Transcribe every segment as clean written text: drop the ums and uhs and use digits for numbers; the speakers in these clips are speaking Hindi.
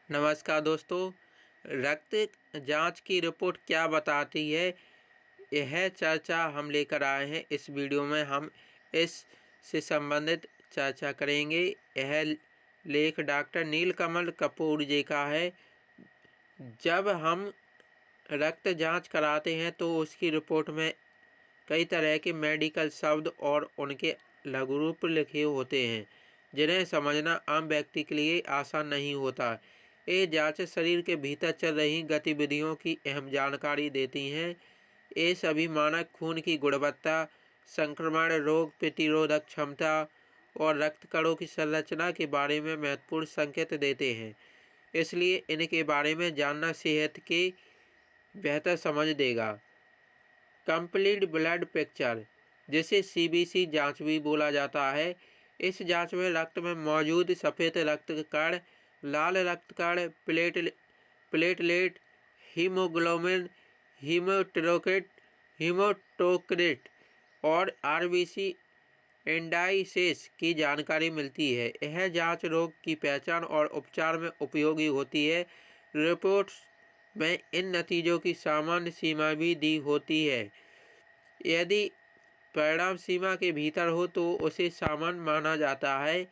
नमस्कार दोस्तों। रक्त जांच की रिपोर्ट क्या बताती है, यह चर्चा हम लेकर आए हैं। इस वीडियो में हम इस से संबंधित चर्चा करेंगे। यह लेख डॉक्टर नीलकमल कपूर जी का है। जब हम रक्त जांच कराते हैं तो उसकी रिपोर्ट में कई तरह के मेडिकल शब्द और उनके लघु रूप लिखे होते हैं, जिन्हें समझना आम व्यक्ति के लिए आसान नहीं होता। ये जांच शरीर के भीतर चल रही गतिविधियों की अहम जानकारी देती हैं। ये सभी मानक खून की गुणवत्ता, संक्रमण, रोग प्रतिरोधक क्षमता और रक्त कणों की संरचना के बारे में महत्वपूर्ण संकेत देते हैं। इसलिए इनके बारे में जानना सेहत की बेहतर समझ देगा। कंप्लीट ब्लड पिक्चर, जिसे सीबीसी जांच भी बोला जाता है। इस जांच में रक्त में मौजूद सफ़ेद रक्त कण, लाल रक्त कण, प्लेटलेट, हीमोग्लोबिन, हीमोटोक्रिट और आरबीसी इंडाइसेस की जानकारी मिलती है। यह जांच रोग की पहचान और उपचार में उपयोगी होती है। रिपोर्ट्स में इन नतीजों की सामान्य सीमा भी दी होती है। यदि परिणाम सीमा के भीतर हो तो उसे सामान्य माना जाता है,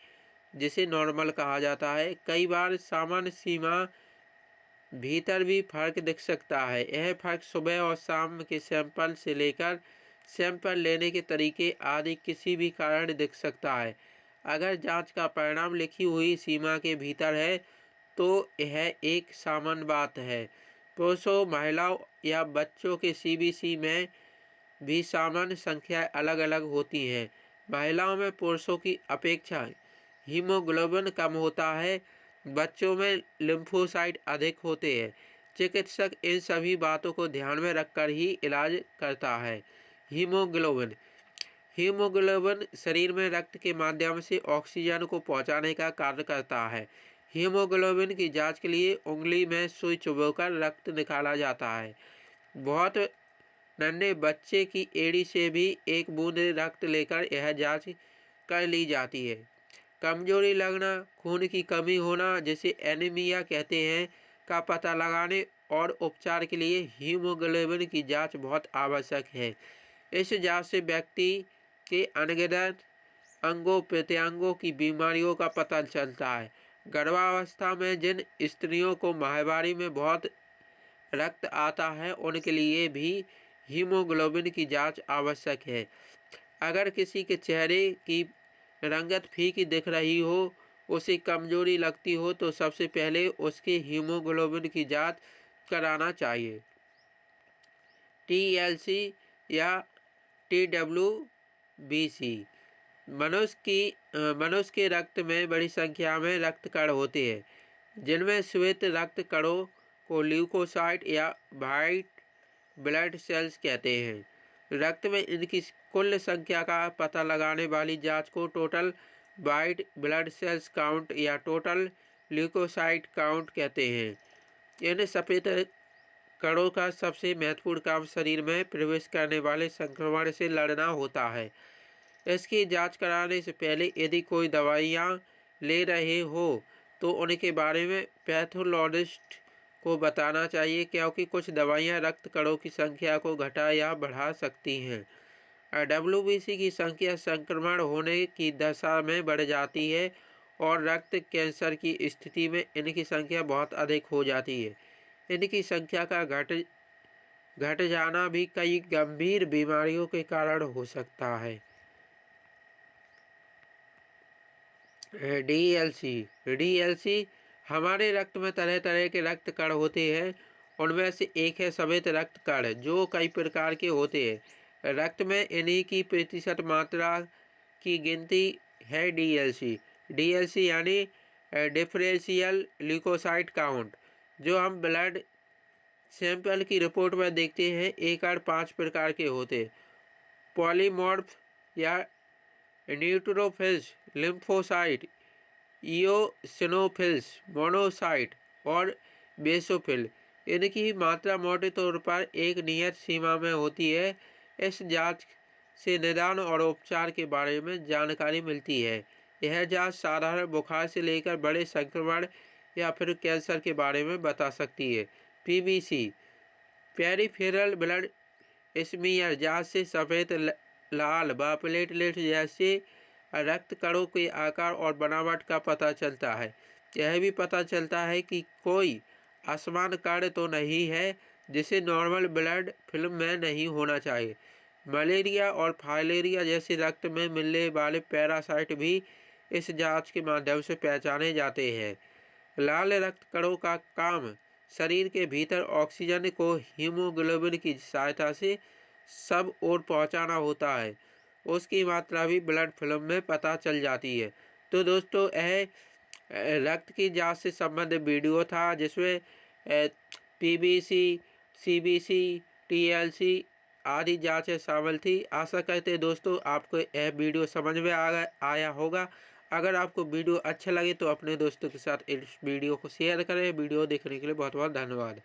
जिसे नॉर्मल कहा जाता है। कई बार सामान्य सीमा भीतर भी फर्क दिख सकता है। यह फर्क सुबह और शाम के सैंपल से लेकर सैंपल लेने के तरीके आदि किसी भी कारण दिख सकता है। अगर जांच का परिणाम लिखी हुई सीमा के भीतर है तो यह एक सामान्य बात है। पुरुषों, महिलाओं या बच्चों के सीबीसी में भी सामान्य संख्याएं अलग अलग होती हैं। महिलाओं में पुरुषों की अपेक्षा हीमोग्लोबिन कम होता है, बच्चों में लिम्फोसाइट अधिक होते हैं। चिकित्सक इन सभी बातों को ध्यान में रखकर ही इलाज करता है। हीमोग्लोबिन हीमोग्लोबिन शरीर में रक्त के माध्यम से ऑक्सीजन को पहुंचाने का कार्य करता है। हीमोग्लोबिन की जांच के लिए उंगली में सुई चुभोकर रक्त निकाला जाता है। बहुत नन्हे बच्चे की एड़ी से भी एक बूंद रक्त लेकर यह जांच कर ली जाती है। कमजोरी लगना, खून की कमी होना, जिसे एनीमिया कहते हैं, का पता लगाने और उपचार के लिए हीमोग्लोबिन की जांच बहुत आवश्यक है। इस जांच से व्यक्ति के अनगिनत अंगों प्रत्यंगों की बीमारियों का पता चलता है। गर्भावस्था में जिन स्त्रियों को माहवारी में बहुत रक्त आता है, उनके लिए भी हीमोग्लोबिन की जांच आवश्यक है। अगर किसी के चेहरे की रंगत फीकी दिख रही हो, उसे कमजोरी लगती हो, तो सबसे पहले उसके हीमोग्लोबिन की जांच कराना चाहिए। टीएलसी या टीडब्ल्यूबीसी मनुष्य के रक्त में बड़ी संख्या में रक्त कण होते हैं, जिनमें श्वेत रक्त कणों को ल्यूकोसाइट या व्हाइट ब्लड सेल्स कहते हैं। रक्त में इनकी कुल संख्या का पता लगाने वाली जांच को total white blood cells count या टोटल ल्यूकोसाइट काउंट कहते हैं। इन सफ़ेद कणों का सबसे महत्वपूर्ण काम शरीर में प्रवेश करने वाले संक्रमण से लड़ना होता है। इसकी जांच कराने से पहले यदि कोई दवाइयाँ ले रहे हो तो उनके बारे में पैथोलॉजिस्ट को बताना चाहिए, क्योंकि कुछ दवाइयाँ रक्त कणों की संख्या को घटा या बढ़ा सकती हैं। डब्ल्यूबीसी की संख्या संक्रमण होने की दशा में बढ़ जाती है और रक्त कैंसर की स्थिति में इनकी संख्या बहुत अधिक हो जाती है। इनकी संख्या का घट जाना भी कई गंभीर बीमारियों के कारण हो सकता है। डीएलसी हमारे रक्त में तरह तरह के रक्त कण होते हैं। उनमें से एक है सफ़ेद रक्त कण, जो कई प्रकार के होते हैं। रक्त में इन्हीं की प्रतिशत मात्रा की गिनती है डीएलसी यानी डिफरेंशियल ल्यूकोसाइट काउंट, जो हम ब्लड सैंपल की रिपोर्ट में देखते हैं। एक कण 5 प्रकार के होते: पॉलीमॉर्फ या न्यूट्रोफिल्स, लिम्फोसाइट, इओसिनोफिल्स, मोनोसाइट और बेसोफिल। इनकी मात्रा मोटे तौर पर एक नियत सीमा में होती है। इस जांच से निदान और उपचार के बारे में जानकारी मिलती है। यह जांच साधारण बुखार से लेकर बड़े संक्रमण या फिर कैंसर के बारे में बता सकती है। पीबीसी पेरिफेरल ब्लड स्मीयर जांच से सफ़ेद लाल व प्लेटलेट जैसे रक्त कणों के आकार और बनावट का पता चलता है। यह भी पता चलता है कि कोई असमान कण तो नहीं है जिसे नॉर्मल ब्लड फिल्म में नहीं होना चाहिए। मलेरिया और फाइलेरिया जैसे रक्त में मिलने वाले पैरासाइट भी इस जांच के माध्यम से पहचाने जाते हैं। लाल रक्त कणों का काम शरीर के भीतर ऑक्सीजन को हीमोग्लोबिन की सहायता से सब ओर पहुंचाना होता है। उसकी मात्रा भी ब्लड फिल्म में पता चल जाती है। तो दोस्तों यह रक्त की जांच से संबंधित वीडियो था, जिसमें पीबीसी, सीबीसी, टीएलसी आदि जांचें शामिल थी। आशा करते हैं दोस्तों आपको यह वीडियो समझ में आया होगा। अगर आपको वीडियो अच्छा लगे तो अपने दोस्तों के साथ इस वीडियो को शेयर करें। वीडियो देखने के लिए बहुत बहुत धन्यवाद।